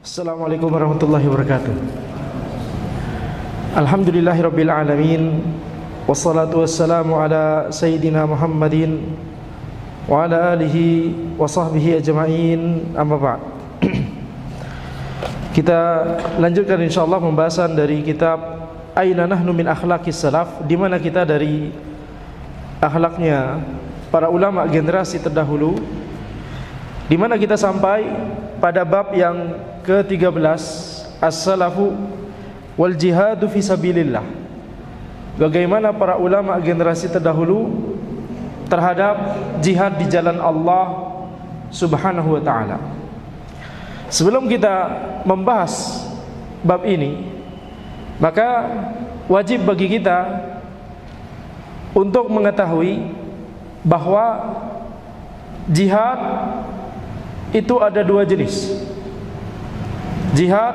Assalamualaikum warahmatullahi wabarakatuh. Alhamdulillahirabbil alamin. Wassalatu wassalamu ala sayyidina Muhammadin wa ala alihi wa sahbihi ajma'in. Amma ba'd. Kita lanjutkan insyaallah pembahasan dari kitab Aina nahnu min akhlaqis salaf, di mana kita dari akhlaknya para ulama generasi terdahulu, di mana kita sampai pada bab yang ke-13, as-salafu wal jihadu fi sabilillah. Bagaimana para ulama generasi terdahulu terhadap jihad di jalan Allah Subhanahu wa taala. Sebelum kita membahas bab ini, maka wajib bagi kita untuk mengetahui bahwa jihad itu ada dua jenis. Jihad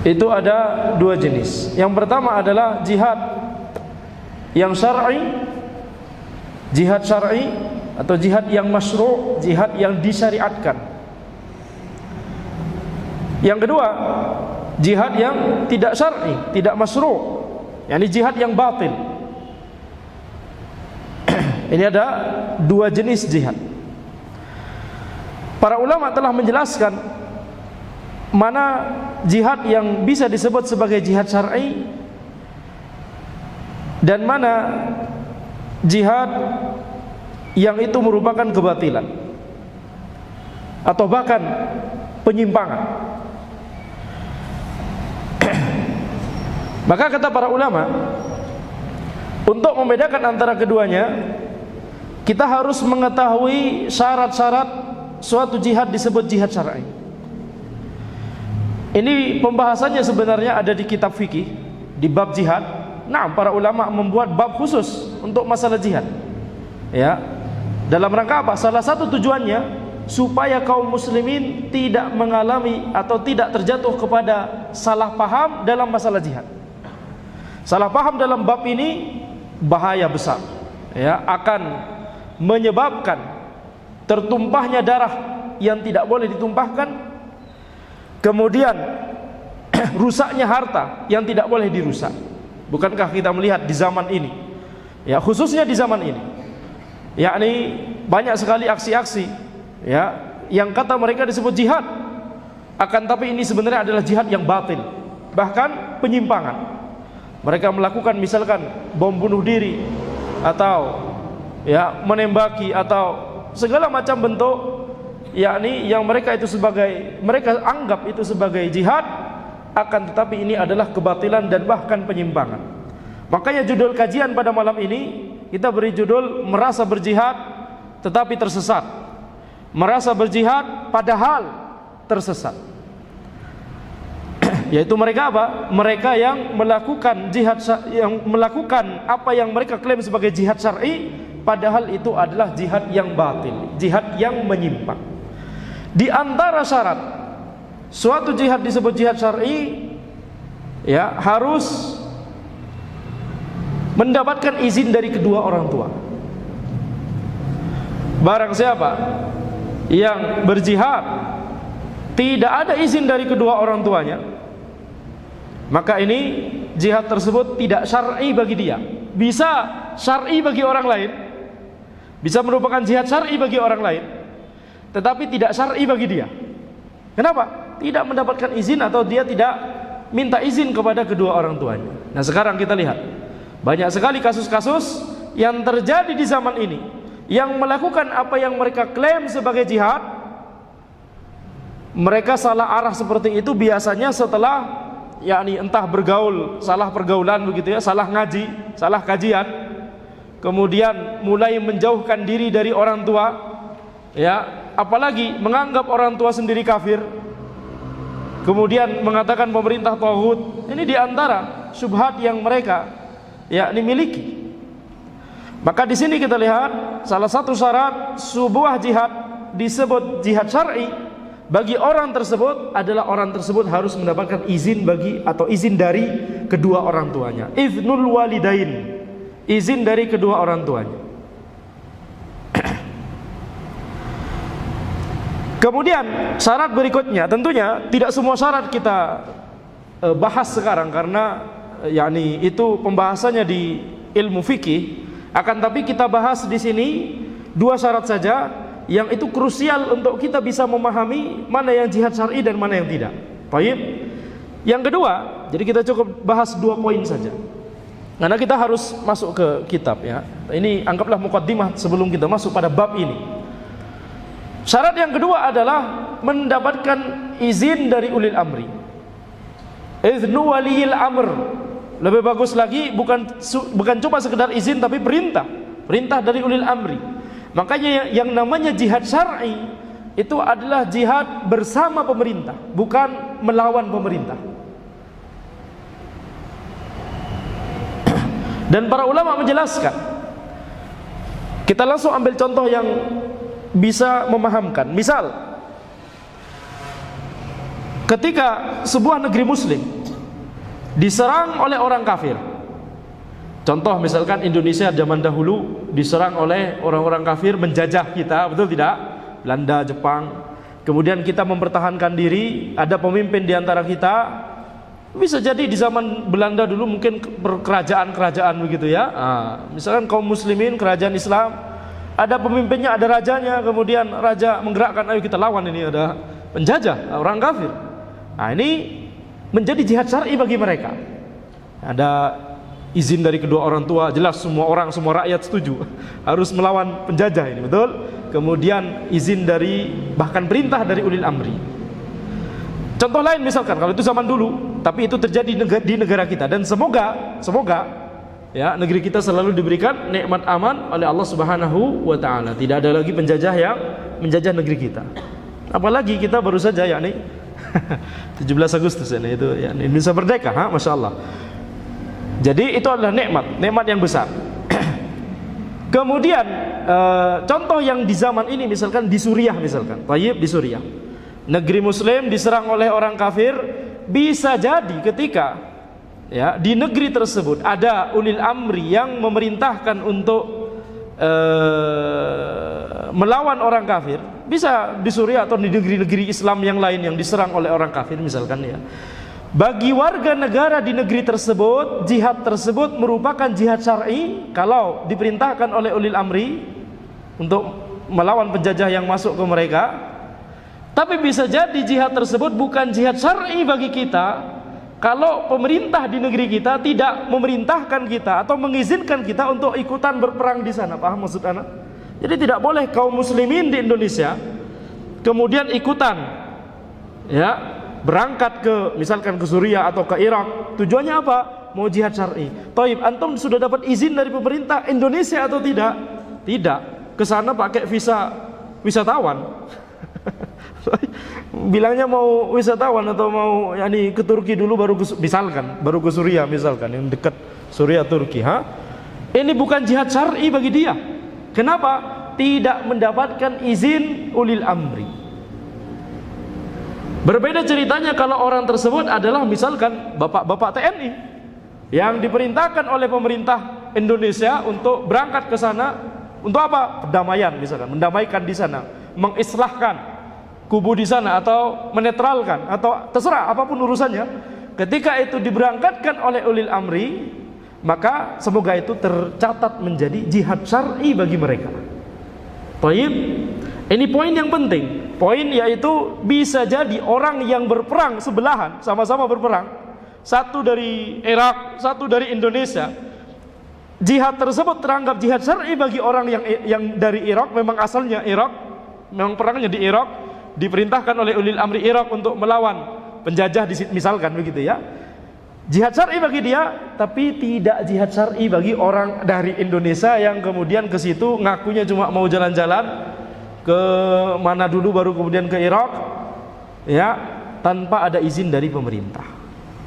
itu ada dua jenis. Yang pertama adalah jihad yang syar'i, jihad syar'i atau jihad yang masyru', jihad yang disyariatkan. Yang kedua, jihad yang tidak syar'i, tidak masyru', yakni jihad yang batil. Ini ada dua jenis jihad. Para ulama telah menjelaskan mana jihad yang bisa disebut sebagai jihad syar'i dan mana jihad yang itu merupakan kebatilan atau bahkan penyimpangan. Maka kata para ulama, untuk membedakan antara keduanya, kita harus mengetahui syarat-syarat suatu jihad disebut jihad syar'i. Ini pembahasannya sebenarnya ada di kitab fikih, di bab jihad. Nah, para ulama membuat bab khusus untuk masalah jihad. Ya. Dalam rangka apa? Salah satu tujuannya supaya kaum muslimin tidak mengalami atau tidak terjatuh kepada salah paham dalam masalah jihad. Salah paham dalam bab ini bahaya besar. Ya, akan menyebabkan tertumpahnya darah yang tidak boleh ditumpahkan. Kemudian rusaknya harta yang tidak boleh dirusak. Bukankah kita melihat di zaman ini, ya khususnya di zaman ini, yakni banyak sekali aksi-aksi, ya yang kata mereka disebut jihad, akan tapi ini sebenarnya adalah jihad yang batil, bahkan penyimpangan. Mereka melakukan misalkan bom bunuh diri, atau ya menembaki, atau segala macam bentuk, yakni yang mereka anggap itu sebagai jihad, akan tetapi ini adalah kebatilan dan bahkan penyimpangan. Makanya judul kajian pada malam ini kita beri judul merasa berjihad tetapi tersesat. Merasa berjihad padahal tersesat. Yaitu mereka apa? Mereka yang melakukan jihad, yang melakukan apa yang mereka klaim sebagai jihad syar'i, padahal itu adalah jihad yang batil, jihad yang menyimpang. Di antara syarat suatu jihad disebut jihad syar'i, ya harus mendapatkan izin dari kedua orang tua. Barang siapa yang berjihad tidak ada izin dari kedua orang tuanya, maka ini jihad tersebut tidak syar'i bagi dia. Bisa syar'i bagi orang lain, bisa merupakan jihad syar'i bagi orang lain, tetapi tidak syar'i bagi dia. Kenapa? Tidak mendapatkan izin atau dia tidak minta izin kepada kedua orang tuanya. Nah, sekarang kita lihat banyak sekali kasus-kasus yang terjadi di zaman ini, yang melakukan apa yang mereka klaim sebagai jihad. Mereka salah arah seperti itu biasanya setelah, yakni entah bergaul, salah pergaulan begitu ya, salah ngaji, salah kajian, kemudian mulai menjauhkan diri dari orang tua, ya apalagi menganggap orang tua sendiri kafir, kemudian mengatakan pemerintah taghut. Ini diantara syubhat yang mereka yakni miliki. Maka di sini kita lihat salah satu syarat sebuah jihad disebut jihad syar'i bagi orang tersebut adalah orang tersebut harus mendapatkan izin bagi atau izin dari kedua orang tuanya. Iznul walidain, izin dari kedua orang tuanya. Kemudian syarat berikutnya, tentunya tidak semua syarat kita bahas sekarang karena yakni itu pembahasannya di ilmu fikih. Akan tapi kita bahas di sini dua syarat saja yang itu krusial untuk kita bisa memahami mana yang jihad syar'i dan mana yang tidak. Baik. Yang kedua, jadi kita cukup bahas 2 poin saja. Karena kita harus masuk ke kitab ya. Ini anggaplah muqaddimah sebelum kita masuk pada bab ini. Syarat yang kedua adalah mendapatkan izin dari ulil amri. Iznu waliyil amr. Lebih bagus lagi bukan cuma sekedar izin tapi perintah dari ulil amri. Makanya yang namanya jihad syar'i itu adalah jihad bersama pemerintah, bukan melawan pemerintah. Dan para ulama menjelaskan. Kita langsung ambil contoh yang bisa memahamkan. Misal, ketika sebuah negeri muslim diserang oleh orang kafir. Contoh misalkan Indonesia zaman dahulu diserang oleh orang-orang kafir menjajah kita, betul tidak? Belanda, Jepang. Kemudian kita mempertahankan diri, ada pemimpin di antara kita. Bisa jadi di zaman Belanda dulu mungkin kerajaan-kerajaan begitu ya. Misalkan kaum muslimin, kerajaan Islam, ada pemimpinnya, ada rajanya, kemudian raja menggerakkan, ayo kita lawan ini, ada penjajah, orang kafir. Nah, ini menjadi jihad syar'i bagi mereka. Ada izin dari kedua orang tua, jelas semua rakyat setuju harus melawan penjajah ini, betul? Kemudian izin dari, bahkan perintah dari ulil amri. Contoh lain misalkan, kalau itu zaman dulu, tapi itu terjadi di negara kita, dan semoga ya, negeri kita selalu diberikan nikmat aman oleh Allah Subhanahu wa taala. Tidak ada lagi penjajah yang menjajah negeri kita. Apalagi kita baru saja yakni 17 Agustus ini itu yakni Indonesia merdeka, masyaallah. Jadi itu adalah nikmat yang besar. Kemudian contoh yang di zaman ini misalkan di Suriah misalkan. Tayyib di Suriah. Negeri muslim diserang oleh orang kafir, bisa jadi ketika ya, di negeri tersebut ada ulil amri yang memerintahkan untuk melawan orang kafir, bisa di Suriah atau di negeri-negeri Islam yang lain yang diserang oleh orang kafir misalkan ya. Bagi warga negara di negeri tersebut, jihad tersebut merupakan jihad syar'i kalau diperintahkan oleh ulil amri untuk melawan penjajah yang masuk ke mereka. Tapi bisa jadi jihad tersebut bukan jihad syar'i bagi kita kalau pemerintah di negeri kita tidak memerintahkan kita atau mengizinkan kita untuk ikutan berperang di sana. Paham maksud anak? Jadi tidak boleh kaum muslimin di Indonesia kemudian ikutan ya, berangkat ke misalkan ke Suriah atau ke Irak. Tujuannya apa? Mau jihad syar'i. Taib, antum sudah dapat izin dari pemerintah Indonesia atau tidak? Tidak. Ke sana pakai visa wisatawan. Bilangnya mau wisatawan atau mau yakni ke Turki dulu baru ke Suriah misalkan yang dekat Suriah Turki, Ini bukan jihad syar'i bagi dia. Kenapa? Tidak mendapatkan izin ulil amri. Berbeda ceritanya kalau orang tersebut adalah misalkan bapak-bapak TNI yang diperintahkan oleh pemerintah Indonesia untuk berangkat ke sana untuk apa? Perdamaian misalkan, mendamaikan di sana, mengislahkan kubu di sana atau menetralkan atau terserah apapun urusannya. Ketika itu diberangkatkan oleh ulil amri, maka semoga itu tercatat menjadi jihad syar'i bagi mereka. Baik, ini poin yang penting. Poin yaitu bisa jadi orang yang berperang sebelahan, sama-sama berperang, satu dari Irak, satu dari Indonesia. Jihad tersebut teranggap jihad syar'i bagi orang yang dari Irak, memang asalnya Irak, memang perangnya di Irak, diperintahkan oleh ulil amri Irak untuk melawan penjajah misalkan begitu ya. Jihad syar'i bagi dia, tapi tidak jihad syar'i bagi orang dari Indonesia yang kemudian ke situ ngakunya cuma mau jalan-jalan ke mana dulu baru kemudian ke Irak ya, tanpa ada izin dari pemerintah.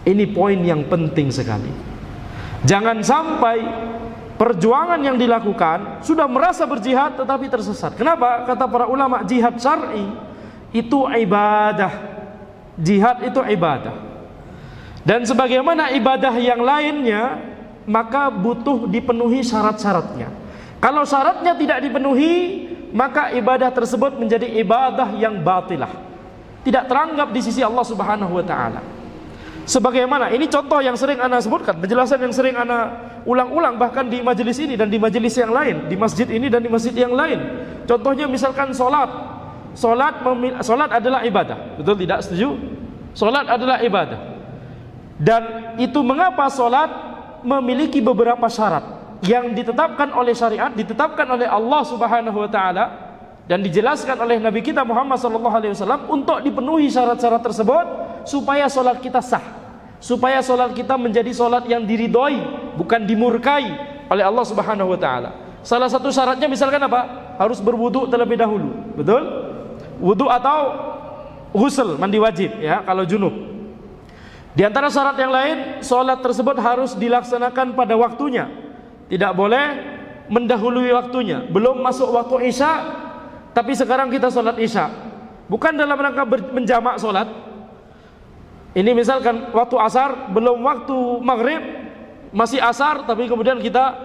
Ini poin yang penting sekali. Jangan sampai perjuangan yang dilakukan sudah merasa berjihad tetapi tersesat. Kenapa? Kata para ulama, jihad syar'i itu ibadah. Jihad itu ibadah. Dan sebagaimana ibadah yang lainnya, maka butuh dipenuhi syarat-syaratnya. Kalau syaratnya tidak dipenuhi, maka ibadah tersebut menjadi ibadah yang batilah, tidak teranggap di sisi Allah Subhanahu wa taala. Sebagaimana ini contoh yang sering ana sebutkan, penjelasan yang sering ana ulang-ulang bahkan di majelis ini dan di majelis yang lain, di masjid ini dan di masjid yang lain. Contohnya misalkan salat. Salat adalah ibadah. Betul tidak setuju? Salat adalah ibadah. Dan itu mengapa salat memiliki beberapa syarat yang ditetapkan oleh syariat, ditetapkan oleh Allah Subhanahu wa taala dan dijelaskan oleh Nabi kita Muhammad sallallahu alaihi wasallam untuk dipenuhi syarat-syarat tersebut supaya salat kita sah, supaya salat kita menjadi salat yang diridhoi, bukan dimurkai oleh Allah Subhanahu wa taala. Salah satu syaratnya misalkan apa? Harus berwudu terlebih dahulu. Betul? Wudu atau ghusl, mandi wajib ya kalau junub. Di antara syarat yang lain, salat tersebut harus dilaksanakan pada waktunya. Tidak boleh mendahului waktunya. Belum masuk waktu Isya, tapi sekarang kita salat Isya. Bukan dalam rangka menjamak salat. Ini misalkan waktu asar, belum waktu maghrib, masih asar, tapi kemudian kita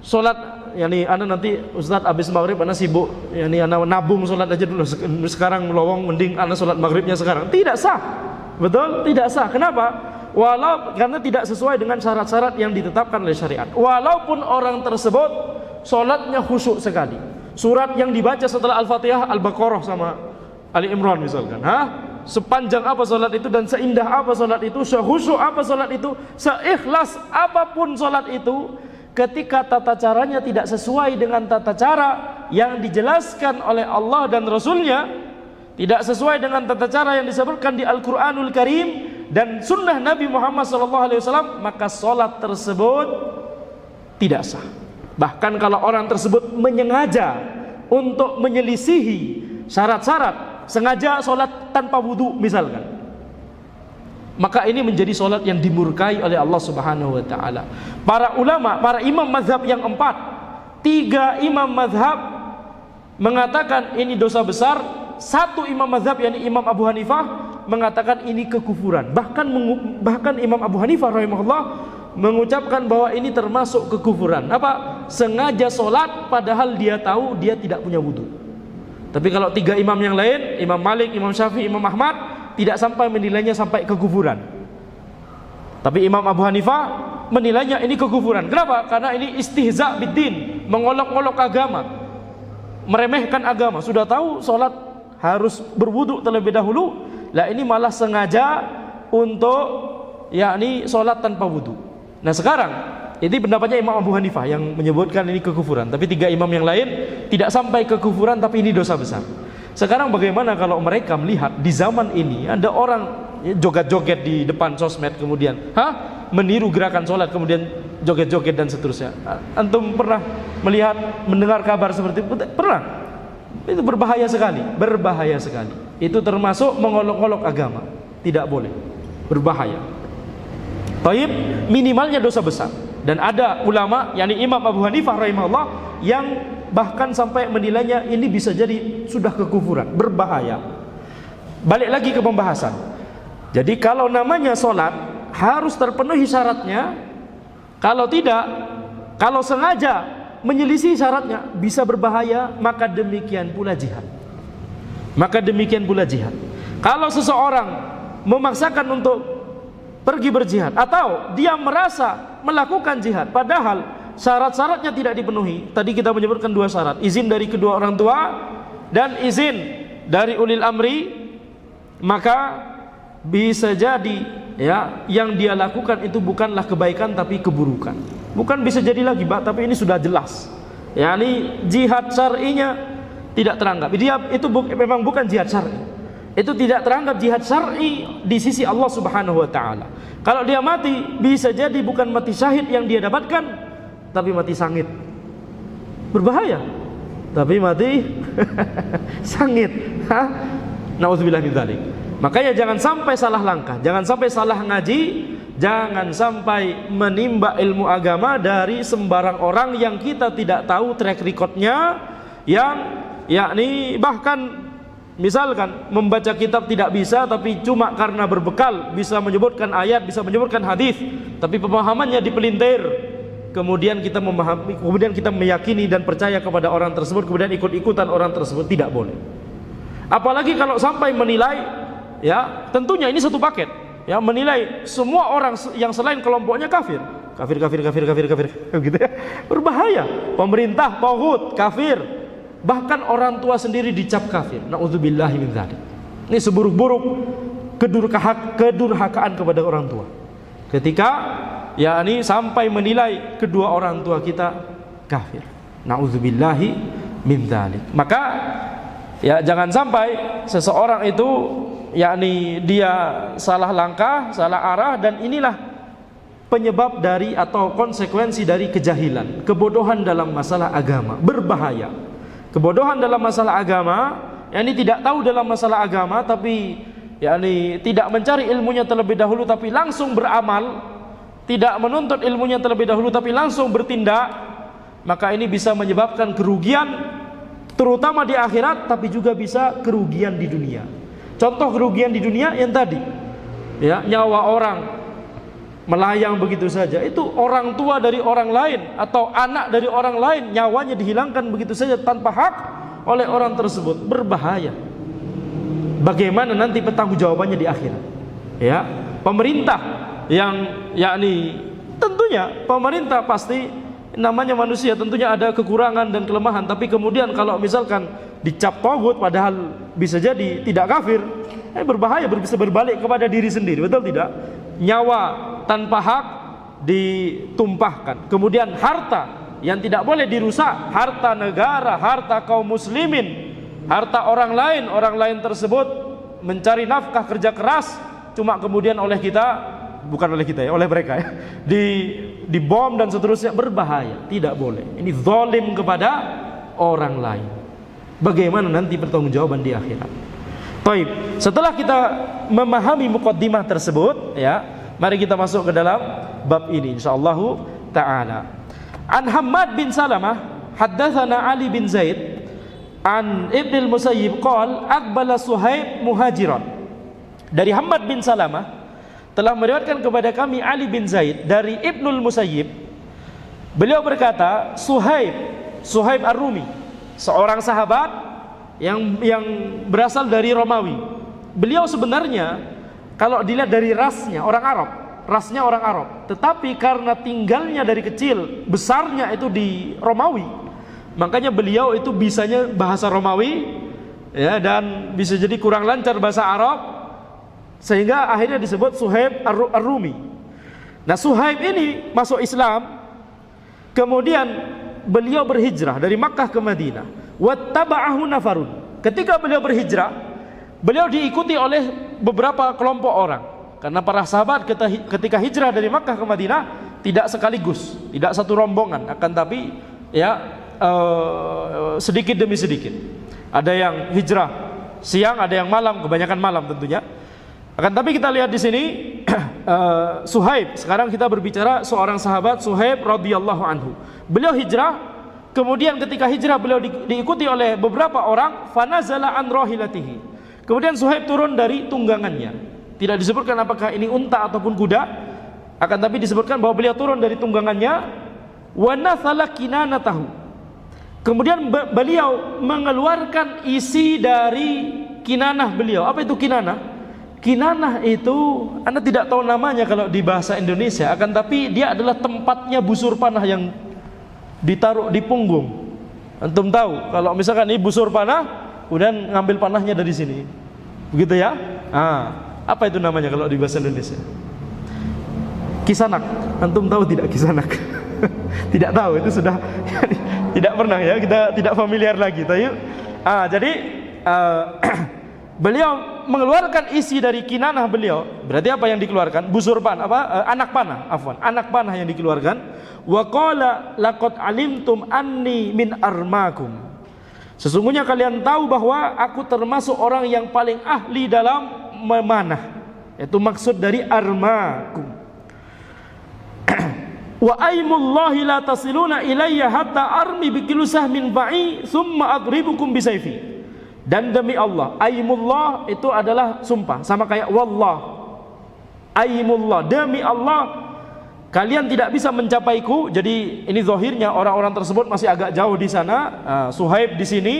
salat. Yani ana nanti Ustaz habis maghrib ana sibuk, yani ana nabung salat aja dulu. Sekarang melowong, mending ana salat maghribnya sekarang. Tidak sah. Betul? Tidak sah. Kenapa? Karena tidak sesuai dengan syarat-syarat yang ditetapkan oleh syariat. Walaupun orang tersebut salatnya khusyuk sekali. Surat yang dibaca setelah Al-Fatihah Al-Baqarah sama Ali Imran misalkan. Sepanjang apa salat itu dan seindah apa salat itu, sekhusyuk apa salat itu, seikhlas apapun salat itu, ketika tata caranya tidak sesuai dengan tata cara yang dijelaskan oleh Allah dan Rasulnya, tidak sesuai dengan tata cara yang disebutkan di Al-Quranul Karim dan sunnah Nabi Muhammad SAW, maka sholat tersebut tidak sah. Bahkan kalau orang tersebut menyengaja untuk menyelisihi syarat-syarat, sengaja sholat tanpa wudu misalkan, maka ini menjadi sholat yang dimurkai oleh Allah Subhanahu wa taala. Para ulama, para imam mazhab yang 4, 3 imam mazhab mengatakan ini dosa besar, 1 imam mazhab yakni Imam Abu Hanifah mengatakan ini kekufuran. Bahkan Imam Abu Hanifah rahimahullah mengucapkan bahwa ini termasuk kekufuran. Apa? Sengaja sholat padahal dia tahu dia tidak punya wudu. Tapi kalau 3 imam yang lain, Imam Malik, Imam Syafi'i, Imam Ahmad, tidak sampai menilainya sampai kekufuran. Tapi Imam Abu Hanifah menilainya ini kekufuran. Kenapa? Karena ini istihza biddin, mengolok-olok agama, meremehkan agama. Sudah tahu sholat harus berwudu terlebih dahulu, lah ini malah sengaja untuk yakni sholat tanpa wudu. Nah sekarang ini pendapatnya Imam Abu Hanifah yang menyebutkan ini kekufuran. Tapi 3 imam yang lain tidak sampai kekufuran, tapi ini dosa besar. Sekarang bagaimana kalau mereka melihat di zaman ini ada orang joget-joget di depan sosmed, kemudian meniru gerakan sholat, kemudian joget-joget dan seterusnya. Antum pernah melihat, mendengar kabar seperti itu? Pernah? Itu berbahaya sekali, berbahaya sekali. Itu termasuk mengolok-olok agama. Tidak boleh, berbahaya. Taib, minimalnya dosa besar. Dan ada ulama, yakni Imam Abu Hanifah rahimahullah, yang bahkan sampai menilainya ini bisa jadi sudah kekufuran, berbahaya. Balik lagi ke pembahasan. Jadi kalau namanya sholat harus terpenuhi syaratnya. Kalau tidak, kalau sengaja menyelisih syaratnya bisa berbahaya. Maka demikian pula jihad. Maka demikian pula jihad. Kalau seseorang memaksakan untuk pergi berjihad, atau dia merasa melakukan jihad padahal syarat-syaratnya tidak dipenuhi. Tadi kita menyebutkan 2 syarat, izin dari kedua orang tua dan izin dari ulil amri, maka bisa jadi ya yang dia lakukan itu bukanlah kebaikan tapi keburukan. Bukan bisa jadi lagi, tapi ini sudah jelas. yakni jihad syar'inya tidak teranggap. Dia itu memang bukan jihad syar'i. Itu tidak teranggap jihad syar'i di sisi Allah Subhanahu wa taala. Kalau dia mati, bisa jadi bukan mati syahid yang dia dapatkan, tapi mati sangit. Berbahaya. Tapi mati sangit. Nauzubillah min dzalik. Makanya jangan sampai salah langkah, jangan sampai salah ngaji, jangan sampai menimba ilmu agama dari sembarang orang yang kita tidak tahu track recordnya, yang yakni bahkan misalkan membaca kitab tidak bisa, tapi cuma karena berbekal bisa menyebutkan ayat, bisa menyebutkan hadis, tapi pemahamannya dipelintir, kemudian kita memahami, kemudian kita meyakini dan percaya kepada orang tersebut, kemudian ikut-ikutan orang tersebut, tidak boleh. Apalagi kalau sampai menilai, ya tentunya ini satu paket, ya menilai semua orang yang selain kelompoknya kafir, gitu ya, berbahaya. Pemerintah tauhid kafir, bahkan orang tua sendiri dicap kafir. Nauzubillahi min dzalik. Ini seburuk-buruk kedurhakaan kepada orang tua. Ketika yakni sampai menilai kedua orang tua kita kafir. Nauzubillahi min dzalik. Maka ya jangan sampai seseorang itu yakni dia salah langkah, salah arah, dan inilah penyebab dari atau konsekuensi dari kejahilan, kebodohan dalam masalah agama, berbahaya. Kebodohan dalam masalah agama, yakni tidak tahu dalam masalah agama, tapi yakni tidak mencari ilmunya terlebih dahulu tapi langsung beramal, tidak menuntut ilmunya terlebih dahulu tapi langsung bertindak, maka ini bisa menyebabkan kerugian terutama di akhirat, tapi juga bisa kerugian di dunia. Contoh kerugian di dunia yang tadi, ya, nyawa orang melayang begitu saja, itu orang tua dari orang lain atau anak dari orang lain nyawanya dihilangkan begitu saja tanpa hak oleh orang tersebut, berbahaya. Bagaimana nanti pertanggungjawabannya di akhirat? Ya, pemerintah yang yakni tentunya pemerintah pasti namanya manusia, tentunya ada kekurangan dan kelemahan, tapi kemudian kalau misalkan dicap tauhid padahal bisa jadi tidak kafir, berbahaya, bisa berbalik kepada diri sendiri, betul tidak? Nyawa tanpa hak ditumpahkan, kemudian harta yang tidak boleh dirusak, harta negara, harta kaum muslimin, harta orang lain tersebut mencari nafkah kerja keras, cuma kemudian oleh kita, bukan oleh kita ya, oleh mereka ya, dibom dan seterusnya, berbahaya, tidak boleh. Ini zalim kepada orang lain. Bagaimana nanti pertanggungjawaban di akhirat? Baik, setelah kita memahami muqaddimah tersebut, ya, mari kita masuk ke dalam bab ini insyaallah taala. An Hammad bin Salamah haddatsana Ali bin Zaid an Ibnu al-Musayyib qala aqbala Suhaib muhajiran. Dari Hammad bin Salamah telah meriwayatkan kepada kami Ali bin Zaid dari Ibnul Musayyib, beliau berkata, Suhaib Ar-Rumi, seorang sahabat yang berasal dari Romawi. Beliau sebenarnya kalau dilihat dari rasnya orang Arab, tetapi karena tinggalnya dari kecil, besarnya itu di Romawi, makanya beliau itu bisanya bahasa Romawi, ya, dan bisa jadi kurang lancar bahasa Arab, sehingga akhirnya disebut Suhaib Ar-Rumi. Nah, Suhaib ini masuk Islam, kemudian beliau berhijrah dari Makkah ke Madinah. Wattaba'ahu nafarun. Ketika beliau berhijrah, beliau diikuti oleh beberapa kelompok orang. Karena para sahabat ketika hijrah dari Makkah ke Madinah tidak sekaligus, tidak satu rombongan, akan tapi ya sedikit demi sedikit. Ada yang hijrah siang, ada yang malam, kebanyakan malam tentunya. Akan tapi kita lihat di sini Suhaib. Sekarang kita berbicara seorang sahabat, Suhaib radhiyallahu anhu. Beliau hijrah, kemudian ketika hijrah beliau diikuti oleh beberapa orang. Fanazala an rahilatihi. Kemudian Suhaib turun dari tunggangannya. Tidak disebutkan apakah ini unta ataupun kuda, akan tapi disebutkan bahwa beliau turun dari tunggangannya. Wa nathala kinanatahu. Kemudian beliau mengeluarkan isi dari kinanah beliau. Apa itu kinanah? Kinanah itu Anda tidak tahu namanya kalau di bahasa Indonesia, akan tapi dia adalah tempatnya busur panah yang ditaruh di punggung. Antum tahu kalau misalkan ini busur panah, kemudian ngambil panahnya dari sini, begitu ya? Apa itu namanya kalau di bahasa Indonesia? Kisanak. Antum tahu tidak kisanak? Tidak tahu, itu sudah tidak pernah ya, kita tidak familiar lagi. Jadi beliau mengeluarkan isi dari kinanah beliau. Berarti apa yang dikeluarkan? Busur panah, anak panah yang dikeluarkan. Wa qala laqad alimtum anni min armakum. Sesungguhnya kalian tahu bahwa aku termasuk orang yang paling ahli dalam memanah. Itu maksud dari armakum. Wa aimullahi la tasiluna ilayya hatta armi bikilu sahmin ba'i thumma adribukum bisayfi. Dan demi Allah, aimullah itu adalah sumpah, sama kayak wallah. Aimullah, demi Allah, kalian tidak bisa mencapaiku. Jadi ini zahirnya orang-orang tersebut masih agak jauh di sana. Suhaib di sini.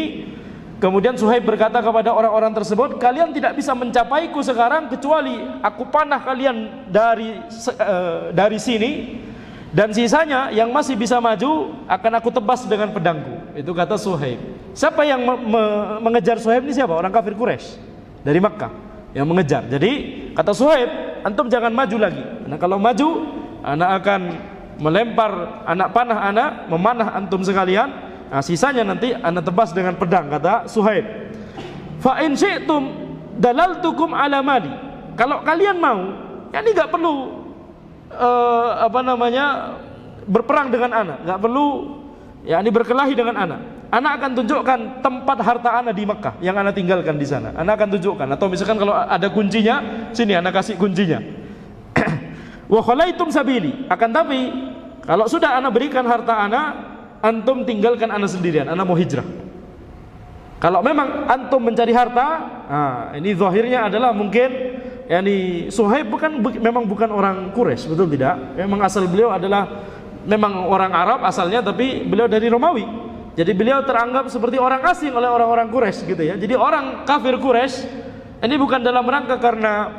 Kemudian Suhaib berkata kepada orang-orang tersebut, kalian tidak bisa mencapaiku sekarang kecuali aku panah kalian dari sini, dan sisanya yang masih bisa maju akan aku tebas dengan pedangku. Itu kata Suhaib. Siapa yang mengejar Suhaib ini? Siapa? Orang kafir Quraisy dari Makkah yang mengejar. Jadi kata Suhaib, antum jangan maju lagi, karena kalau maju anak akan melempar anak panah anak, memanah antum sekalian. Nah, sisanya nanti anak tebas dengan pedang, kata Suhaib. Fa in syi'tum dalaltukum ala mali. Kalau kalian mau, ya ini enggak perlu berperang dengan anak, enggak perlu ya ini berkelahi dengan anak. Anak akan tunjukkan tempat harta anak di Mekah yang anak tinggalkan di sana. Anak akan tunjukkan, atau misalkan kalau ada kuncinya, sini anak kasih kuncinya. Wa khalaitum sabili. Akan tapi kalau sudah anak berikan harta anak, antum tinggalkan anak sendirian, anak mau hijrah. Kalau memang antum mencari harta, ini zahirnya adalah mungkin yani Suhaib memang bukan orang Quraisy, betul tidak? Memang asal beliau adalah memang orang Arab asalnya, tapi beliau dari Romawi. Jadi beliau teranggap seperti orang asing oleh orang-orang Quraisy gitu ya. Jadi orang kafir Quraisy ini bukan dalam rangka karena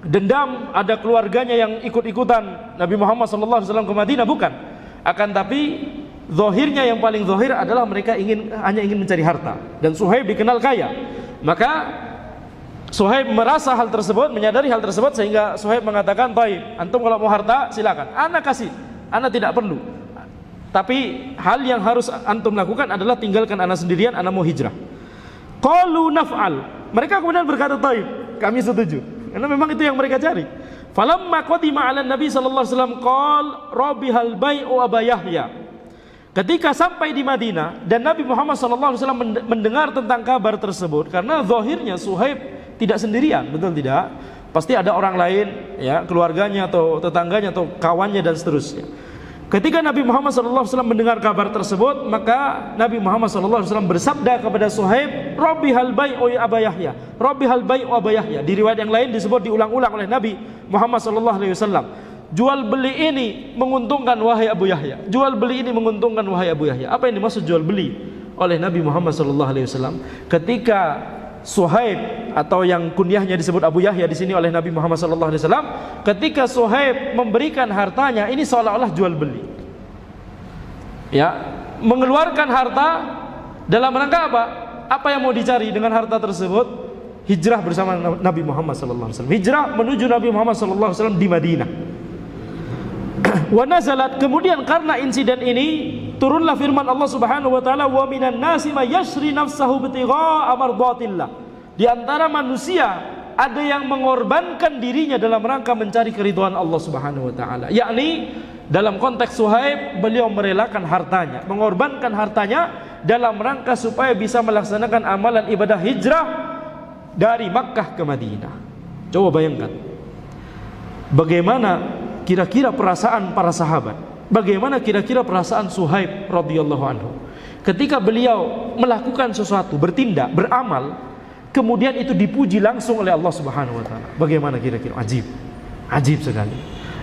dendam ada keluarganya yang ikut-ikutan Nabi Muhammad SAW ke Madinah, bukan. Akan tapi zahirnya yang paling zahir adalah mereka hanya ingin mencari harta, dan Suhaib dikenal kaya. Maka Suhaib merasa hal tersebut, menyadari hal tersebut, sehingga Suhaib mengatakan, "Baik, antum kalau mau harta silakan, anak kasih, anak tidak perlu. Tapi hal yang harus antum lakukan adalah tinggalkan anak sendirian, anak mau hijrah." Qalu naf'al. Mereka kemudian berkata, "Baik, kami setuju." Karena memang itu yang mereka cari. Falamma qadima 'ala Nabi sallallahu alaihi wasallam qala rabihal bai'u Aba Yahya. Ketika sampai di Madinah dan Nabi Muhammad SAW mendengar tentang kabar tersebut, karena zahirnya Suhaib tidak sendirian, betul tidak? Pasti ada orang lain, ya, keluarganya atau tetangganya atau kawannya dan seterusnya. Ketika Nabi Muhammad SAW mendengar kabar tersebut, maka Nabi Muhammad SAW bersabda kepada Suhaib, "Rabbihal bai'u Aba Yahya." Rabbihal bai'u Aba Yahya. Di riwayat yang lain disebut diulang-ulang oleh Nabi Muhammad SAW. Jual beli ini menguntungkan wahai Abu Yahya. Jual beli ini menguntungkan wahai Abu Yahya. Apa yang dimaksud jual beli oleh Nabi Muhammad SAW? Ketika Suhaib, atau yang kunyahnya disebut Abu Yahya di sini oleh Nabi Muhammad SAW, ketika Suhaib memberikan hartanya, ini seolah-olah jual beli. Ya, mengeluarkan harta dalam rangka apa? Apa yang mau dicari dengan harta tersebut? Hijrah bersama Nabi Muhammad SAW. Hijrah menuju Nabi Muhammad SAW di Madinah. Wa nazalat, kemudian karena insiden ini turunlah firman Allah Subhanahu wa taala, wa minan nasi may yashri nafsahu ibtigha'a mardatillah. Di antara manusia ada yang mengorbankan dirinya dalam rangka mencari keridhaan Allah Subhanahu wa taala. Yakni dalam konteks Suhaib, beliau merelakan hartanya, mengorbankan hartanya dalam rangka supaya bisa melaksanakan amalan ibadah hijrah dari Makkah ke Madinah. Coba bayangkan bagaimana kira-kira perasaan para sahabat, bagaimana kira-kira perasaan Suhaib radhiyallahu anhu ketika beliau melakukan sesuatu, bertindak, beramal, kemudian itu dipuji langsung oleh Allah Subhanahu wa taala. Bagaimana kira-kira? Ajib sekali.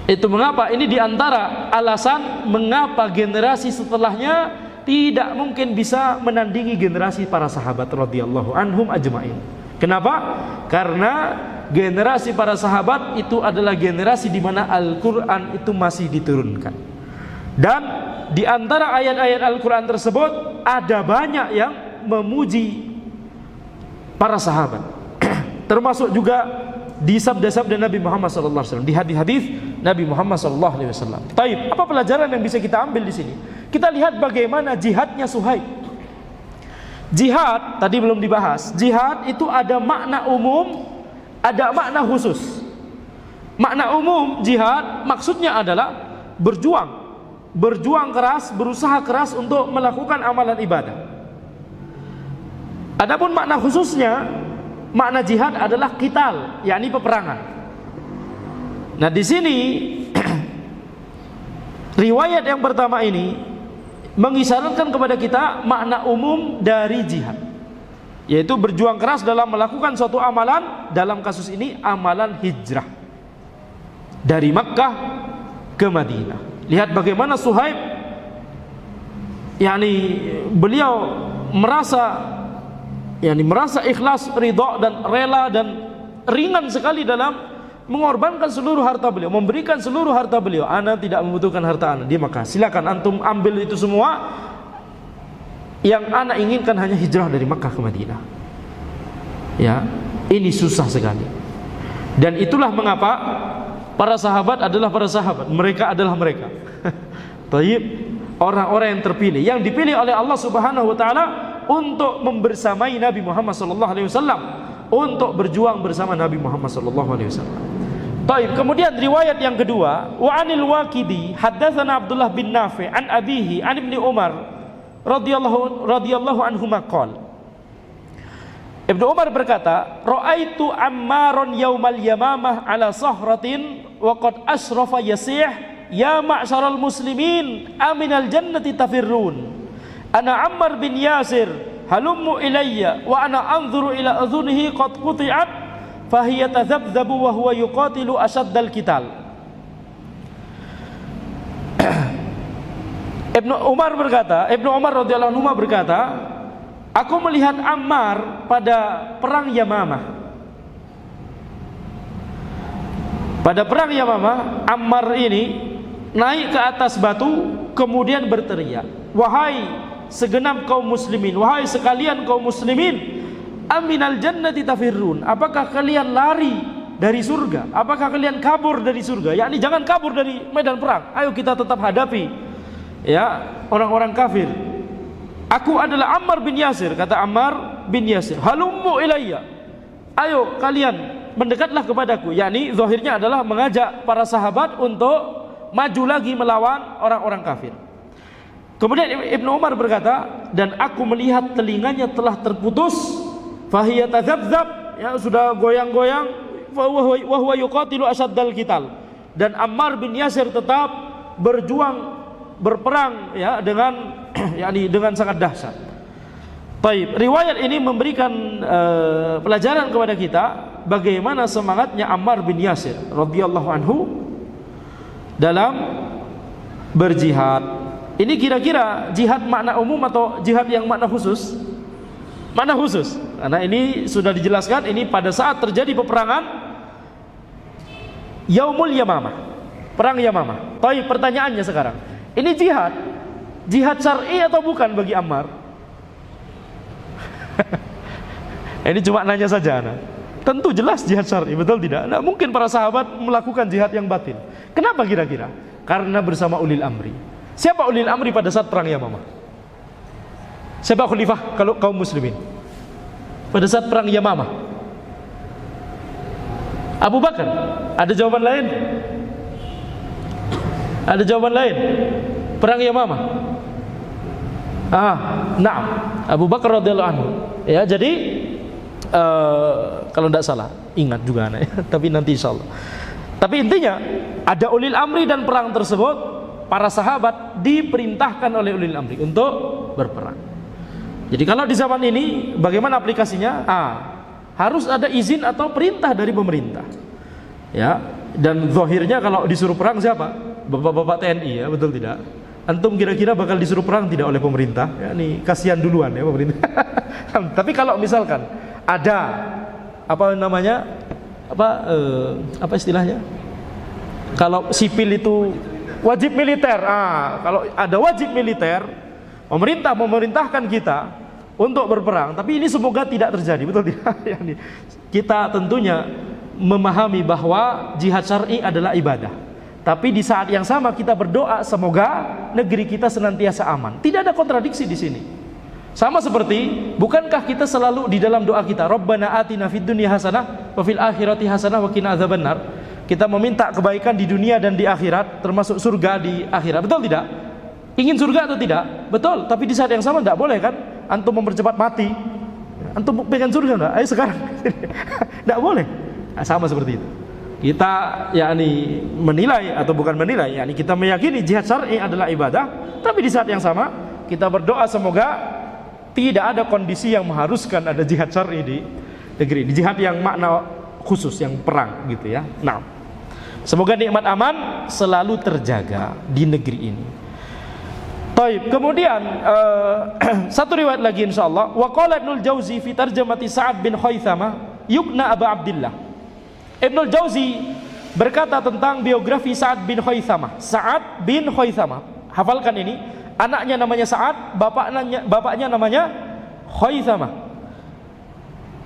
Itu mengapa ini diantara alasan mengapa generasi setelahnya tidak mungkin bisa menandingi generasi para sahabat radhiyallahu anhum ajmain. Kenapa? Karena generasi para sahabat itu adalah generasi di mana Al-Quran itu masih diturunkan. Dan di antara ayat-ayat Al-Quran tersebut ada banyak yang memuji para sahabat. Termasuk juga di sabda-sabda Nabi Muhammad SAW, di hadis-hadis Nabi Muhammad SAW. Taib, apa pelajaran yang bisa kita ambil di sini? Kita lihat bagaimana jihadnya Suhaib. Jihad tadi belum dibahas. Jihad itu ada makna umum, ada makna khusus. Makna umum jihad maksudnya adalah berjuang keras, berusaha keras untuk melakukan amalan ibadah. Adapun makna khususnya, makna jihad adalah qital, yakni peperangan. Nah, di sini riwayat yang pertama ini mengisyaratkan kepada kita makna umum dari jihad, yaitu berjuang keras dalam melakukan suatu amalan, dalam kasus ini amalan hijrah dari Makkah ke Madinah. Lihat bagaimana Suhaib, beliau merasa ikhlas, ridha dan rela dan ringan sekali dalam mengorbankan seluruh harta beliau, memberikan seluruh harta beliau. Ana tidak membutuhkan harta ana di Makkah, silakan antum ambil itu semua. Yang ana inginkan hanya hijrah dari Makkah ke Madinah. Ya, ini susah sekali. Dan itulah mengapa para sahabat adalah para sahabat, mereka adalah mereka. Taib, orang-orang yang terpilih, yang dipilih oleh Allah Subhanahu wa taala untuk membersamai Nabi Muhammad sallallahu alaihi wasallam, untuk berjuang bersama Nabi Muhammad sallallahu alaihi wasallam. Baik, kemudian riwayat yang kedua, wa anil Waqidi haddatsana Abdullah bin Nafi' an abihi an Ibnu Umar radhiyallahu anhuma qala. Ibnu Umar berkata, ra'aitu Ammaron yaumal Yamamah ala sahratin wa qad asrafa yasih ya ma'syaral muslimin aminal jannati tafirrun. Ana Ammar bin Yasir halummu ilayya wa ana anzuru ila adhunihi qad quti'at fahiya tadhabdhabu wa huwa yuqatilu ashaddal qital. Ibnu Umar radhiyallahu anhu berkata, aku melihat Ammar pada perang Yamamah. Pada perang Yamamah, Ammar ini naik ke atas batu kemudian berteriak, wahai segenap kaum muslimin, wahai sekalian kaum muslimin, aminal jannati tafirrun, apakah kalian lari dari surga? Apakah kalian kabur dari surga? Yakni jangan kabur dari medan perang. Ayo kita tetap hadapi ya orang-orang kafir. Aku adalah Ammar bin Yasir, kata Ammar bin Yasir. Halummu ilayya. Ayo kalian mendekatlah kepadaku. Yakni zahirnya adalah mengajak para sahabat untuk maju lagi melawan orang-orang kafir. Kemudian Ibnu Umar berkata, dan aku melihat telinganya telah terputus. Fahiya tadzabzab, ya sudah goyang-goyang. Wa huwa yuqatilu ashaddal qital. Dan Ammar bin Yasir tetap berperang ya dengan sangat dahsyat. Baik, riwayat ini memberikan pelajaran kepada kita bagaimana semangatnya Ammar bin Yasir radhiyallahu anhu dalam berjihad. Ini kira-kira jihad makna umum atau jihad yang makna khusus? Makna khusus. Karena ini sudah dijelaskan, ini pada saat terjadi peperangan Yaumul Yamamah, perang Yamamah. Baik, pertanyaannya sekarang, ini jihad syar'i atau bukan bagi Ammar? Ini cuma nanya saja. Tentu jelas jihad syar'i, betul tidak? Nah, mungkin para sahabat melakukan jihad yang batin. Kenapa kira-kira? Karena bersama ulil amri. Siapa ulil amri pada saat perang Yamamah? Siapa khalifah kalau kaum muslimin pada saat perang Yamamah? Abu Bakar. Ada jawaban lain? Ada jawaban lain? Perang Yamamah. Naam, Abu Bakar radhiyallahu anhu. Ya, jadi kalau tidak salah, ingat juga anak, tapi nanti insyaallah. Tapi intinya ada ulil amri dan perang tersebut para sahabat diperintahkan oleh ulil amri untuk berperang. Jadi kalau di zaman ini bagaimana aplikasinya? Harus ada izin atau perintah dari pemerintah. Ya, dan zahirnya kalau disuruh perang siapa? Bapak-bapak TNI, ya, betul tidak? Antum kira-kira bakal disuruh perang tidak oleh pemerintah? Ya, nih kasihan duluan ya pemerintah. Tapi kalau misalkan ada apa istilahnya? Kalau sipil itu wajib militer. Kalau ada wajib militer, pemerintah memerintahkan kita untuk berperang, tapi ini semoga tidak terjadi, betul tidak? Kita tentunya memahami bahwa jihad syar'i adalah ibadah. Tapi di saat yang sama kita berdoa semoga negeri kita senantiasa aman. Tidak ada kontradiksi di sini. Sama seperti, bukankah kita selalu di dalam doa kita, Rabbana atina fid dunya hasanah wa fil akhirati hasanah wa qina adzabannar. Kita meminta kebaikan di dunia dan di akhirat, termasuk surga di akhirat. Betul tidak? Ingin surga atau tidak? Betul. Tapi di saat yang sama tidak boleh kan? Antum mempercepat mati. Antum pengen surga enggak? Ayo sekarang. Tidak boleh. Nah, sama seperti itu. Kita menilai atau bukan menilai, kita meyakini jihad syar'i adalah ibadah, tapi di saat yang sama kita berdoa semoga tidak ada kondisi yang mengharuskan ada jihad syar'i di negeri, di jihad yang makna khusus, yang perang gitu ya. Nah, Semoga nikmat aman selalu terjaga di negeri ini. Taib. Kemudian satu riwayat lagi insyaallah, wa qala Ibnul Jauzi fi tarjamati Sa'ad bin Khaythamah yukna Aba Abdillah. Ibnul Jauzi berkata tentang biografi Sa'ad bin Khaythamah. Sa'ad bin Khaythamah, hafalkan ini, anaknya namanya Sa'ad, bapaknya namanya Khaythamah.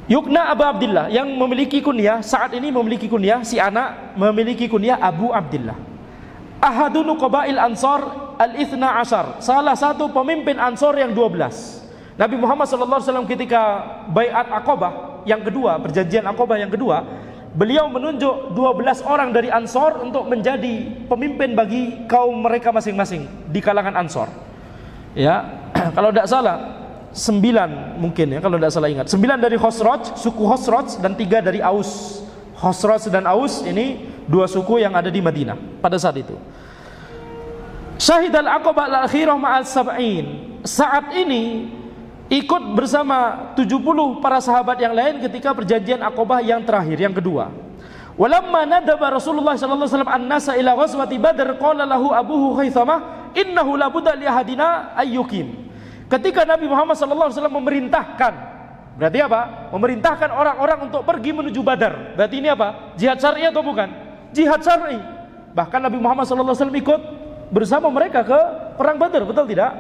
Yukna Abu Abdillah, yang memiliki kunyah, Sa'ad ini memiliki kunyah, si anak memiliki kunyah Abu Abdillah. Ahadu nuqaba'il Ansar al-ithna ashar, salah satu pemimpin Ansor yang 12. Nabi Muhammad SAW ketika Bai'at Aqabah yang kedua, perjanjian Aqabah yang kedua, beliau menunjuk 12 orang dari Ansor untuk menjadi pemimpin bagi kaum mereka masing-masing di kalangan Ansor. Ya, kalau tidak salah 9 mungkin ya, kalau tidak salah ingat. 9 dari Khosraj, suku Khosraj, dan 3 dari Aus. Khosraj dan Aus ini 2 suku yang ada di Madinah pada saat itu. Syahid al-Aqabah al-akhirah ma'al sab'in. Saat ini ikut bersama 70 para sahabat yang lain ketika perjanjian Aqabah yang terakhir, yang kedua. Walamma nadaba Rasulullah sallallahu alaihi wasallam an-nasa ila ghazwati Badr qala lahu abuhu Khaythamah innahu la budda li ahadina ayyukim. Ketika Nabi Muhammad sallallahu alaihi wasallam memerintahkan, berarti apa? Memerintahkan orang-orang untuk pergi menuju Badar. Berarti ini apa? Jihad syar'i atau bukan? Jihad syar'i. Bahkan Nabi Muhammad sallallahu alaihi wasallam ikut bersama mereka ke perang Badar, betul tidak?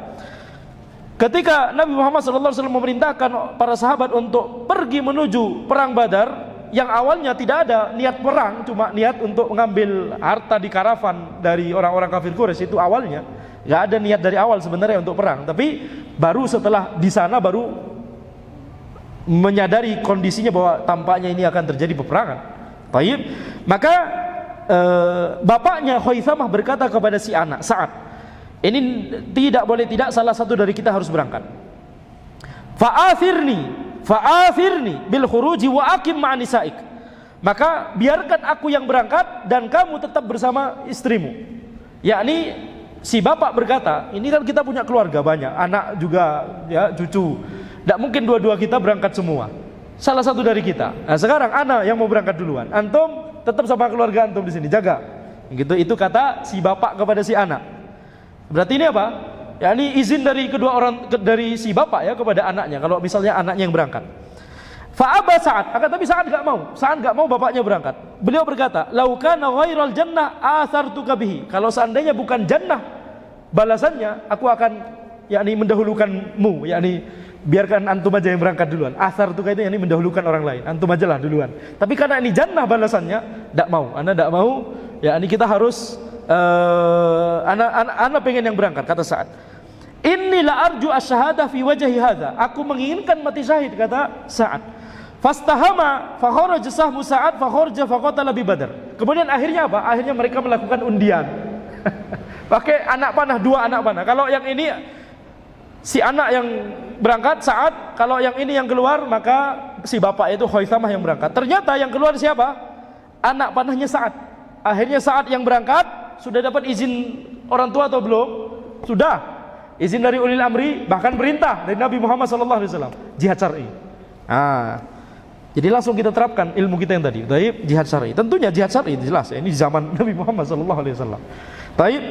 Ketika Nabi Muhammad SAW memerintahkan para sahabat untuk pergi menuju perang Badar, yang awalnya tidak ada niat perang, cuma niat untuk mengambil harta di karavan dari orang-orang kafir Quraisy, itu awalnya nggak ada niat dari awal sebenarnya untuk perang, tapi baru setelah di sana baru menyadari kondisinya bahwa tampaknya ini akan terjadi peperangan. Baik, maka bapaknya Khaythamah berkata kepada si anak Sa'ad, ini tidak boleh tidak, salah satu dari kita harus berangkat. Fa'athirni bil khuruji wa aqim ma'a nisaik. Maka biarkan aku yang berangkat dan kamu tetap bersama istrimu. Yakni si bapak berkata, ini kan kita punya keluarga banyak, anak juga ya, cucu. Tidak mungkin dua-dua kita berangkat semua. Salah satu dari kita. Nah, sekarang ana yang mau berangkat duluan. Antum tetap sama keluarga antum di sini, jaga. Gitu, itu kata si bapak kepada si anak. Berarti ini apa? Ya, ini izin dari kedua orang, dari si bapak ya kepada anaknya. Kalau misalnya anaknya yang berangkat. Fa'aba Sa'ad, akan tapi Sa'ad enggak mau. Sa'ad enggak mau bapaknya berangkat. Beliau berkata, "Lau kana ghairal jannah athartuka bihi." Kalau seandainya bukan jannah balasannya, aku akan yakni mendahulukanmu, yakni biarkan antum aja yang berangkat duluan. Athartuka itu yakni mendahulukan orang lain. Antum aja lah duluan. Tapi karena ini jannah balasannya, enggak mau. Anda enggak mau, yakni kita harus anak pengen yang berangkat, kata Sa'ad. Inilah arju asyhadah fi wajhi hadza. Aku menginginkan mati syahid, kata Sa'ad. Fastahama fa kharaja sahmu Sa'ad fa kharaja fa qatala bi Badr. Kemudian akhirnya apa? Akhirnya mereka melakukan undian. Pakai anak panah, 2 anak panah. Kalau yang ini si anak yang berangkat Sa'ad, kalau yang ini yang keluar maka si bapak itu Khaythamah yang berangkat. Ternyata yang keluar siapa? Anak panahnya Sa'ad. Akhirnya Sa'ad yang berangkat. Sudah dapat izin orang tua atau belum? Sudah. Izin dari ulil amri, bahkan perintah dari Nabi Muhammad SAW. Jihad syar'i. Jadi langsung kita terapkan ilmu kita yang tadi. Taib, jihad syar'i. Tentunya jihad syar'i jelas. Ini di zaman Nabi Muhammad SAW. Taib.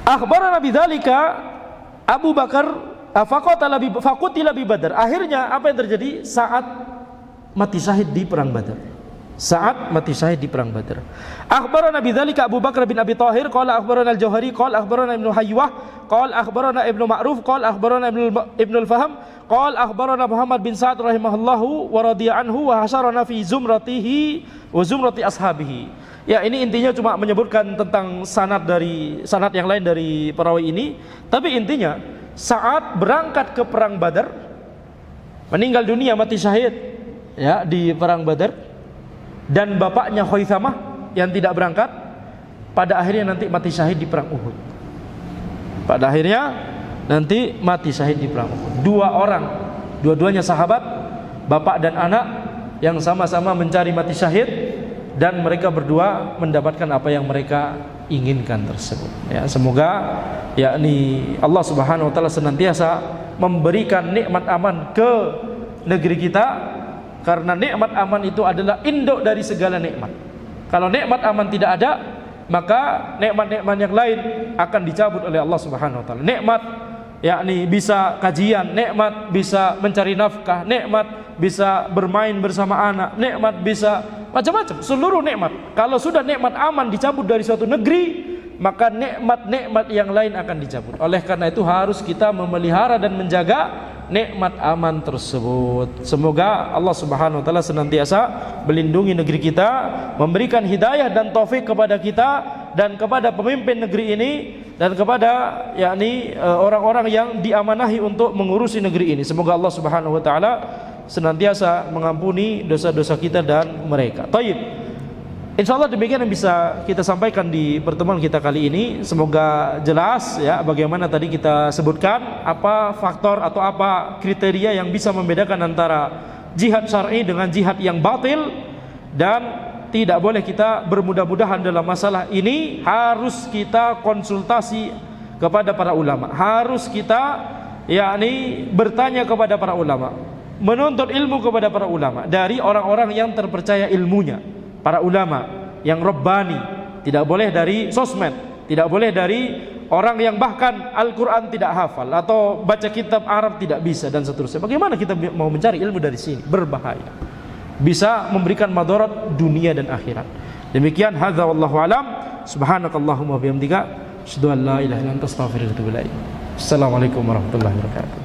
Akhbarana bidzalika Abu Bakar faqatila bi Badr. Akhirnya apa yang terjadi? Saat mati syahid di perang Badar. Saat mati syahid di perang Badar. Akhbarana bidzalika Abu Bakar bin Abi Thahir qala akhbarana al-Jauhari qala akhbarana Ibnu Haywah qala akhbarana Ibnu Ma'ruf qala akhbarana Ibnu al-Fahm qala akhbarana Muhammad bin Sa'ad rahimahullahu wa radiya anhu wa hasyarana fi zumratihi wa zumrati ashabihi. Ya, ini intinya cuma menyebutkan tentang sanad yang lain dari perawi ini, tapi intinya saat berangkat ke perang Badar, meninggal dunia mati syahid ya di perang Badar. Dan bapaknya Khaythamah yang tidak berangkat, pada akhirnya nanti mati syahid di perang Uhud. Pada akhirnya nanti mati syahid di perang Uhud. 2 orang, dua-duanya sahabat, bapak dan anak yang sama-sama mencari mati syahid, dan mereka berdua mendapatkan apa yang mereka inginkan tersebut. Ya, semoga yakni Allah Subhanahu wa taala senantiasa memberikan nikmat aman ke negeri kita. Karena nikmat aman itu adalah induk dari segala nikmat. Kalau nikmat aman tidak ada, maka nikmat-nikmat yang lain akan dicabut oleh Allah Subhanahu wa taala. Nikmat yakni bisa kajian, nikmat bisa mencari nafkah, nikmat bisa bermain bersama anak, nikmat bisa macam-macam, seluruh nikmat. Kalau sudah nikmat aman dicabut dari suatu negeri, maka nikmat-nikmat yang lain akan dicabut. Oleh karena itu harus kita memelihara dan menjaga nikmat aman tersebut. Semoga Allah Subhanahu wa taala senantiasa melindungi negeri kita, memberikan hidayah dan taufik kepada kita dan kepada pemimpin negeri ini dan kepada yakni orang-orang yang diamanahi untuk mengurusi negeri ini. Semoga Allah Subhanahu wa taala senantiasa mengampuni dosa-dosa kita dan mereka. Baik. Insyaallah demikian yang bisa kita sampaikan di pertemuan kita kali ini. Semoga jelas ya bagaimana tadi kita sebutkan apa faktor atau apa kriteria yang bisa membedakan antara jihad syar'i dengan jihad yang batil, dan tidak boleh kita bermudah-mudahan dalam masalah ini. Harus kita konsultasi kepada para ulama, harus kita yakni bertanya kepada para ulama, menuntut ilmu kepada para ulama dari orang-orang yang terpercaya ilmunya, para ulama yang rabbani. Tidak boleh dari sosmed, tidak boleh dari orang yang bahkan Al-Quran tidak hafal atau baca kitab Arab tidak bisa dan seterusnya. Bagaimana kita mau mencari ilmu dari sini? Berbahaya, bisa memberikan madarat dunia dan akhirat. Demikian, hadza wallahu alam. Subhanakallahumma bihamdika asyhadu an la ilaha illa anta astaghfiruka wa atubu ilaik. Assalamualaikum warahmatullahi wabarakatuh.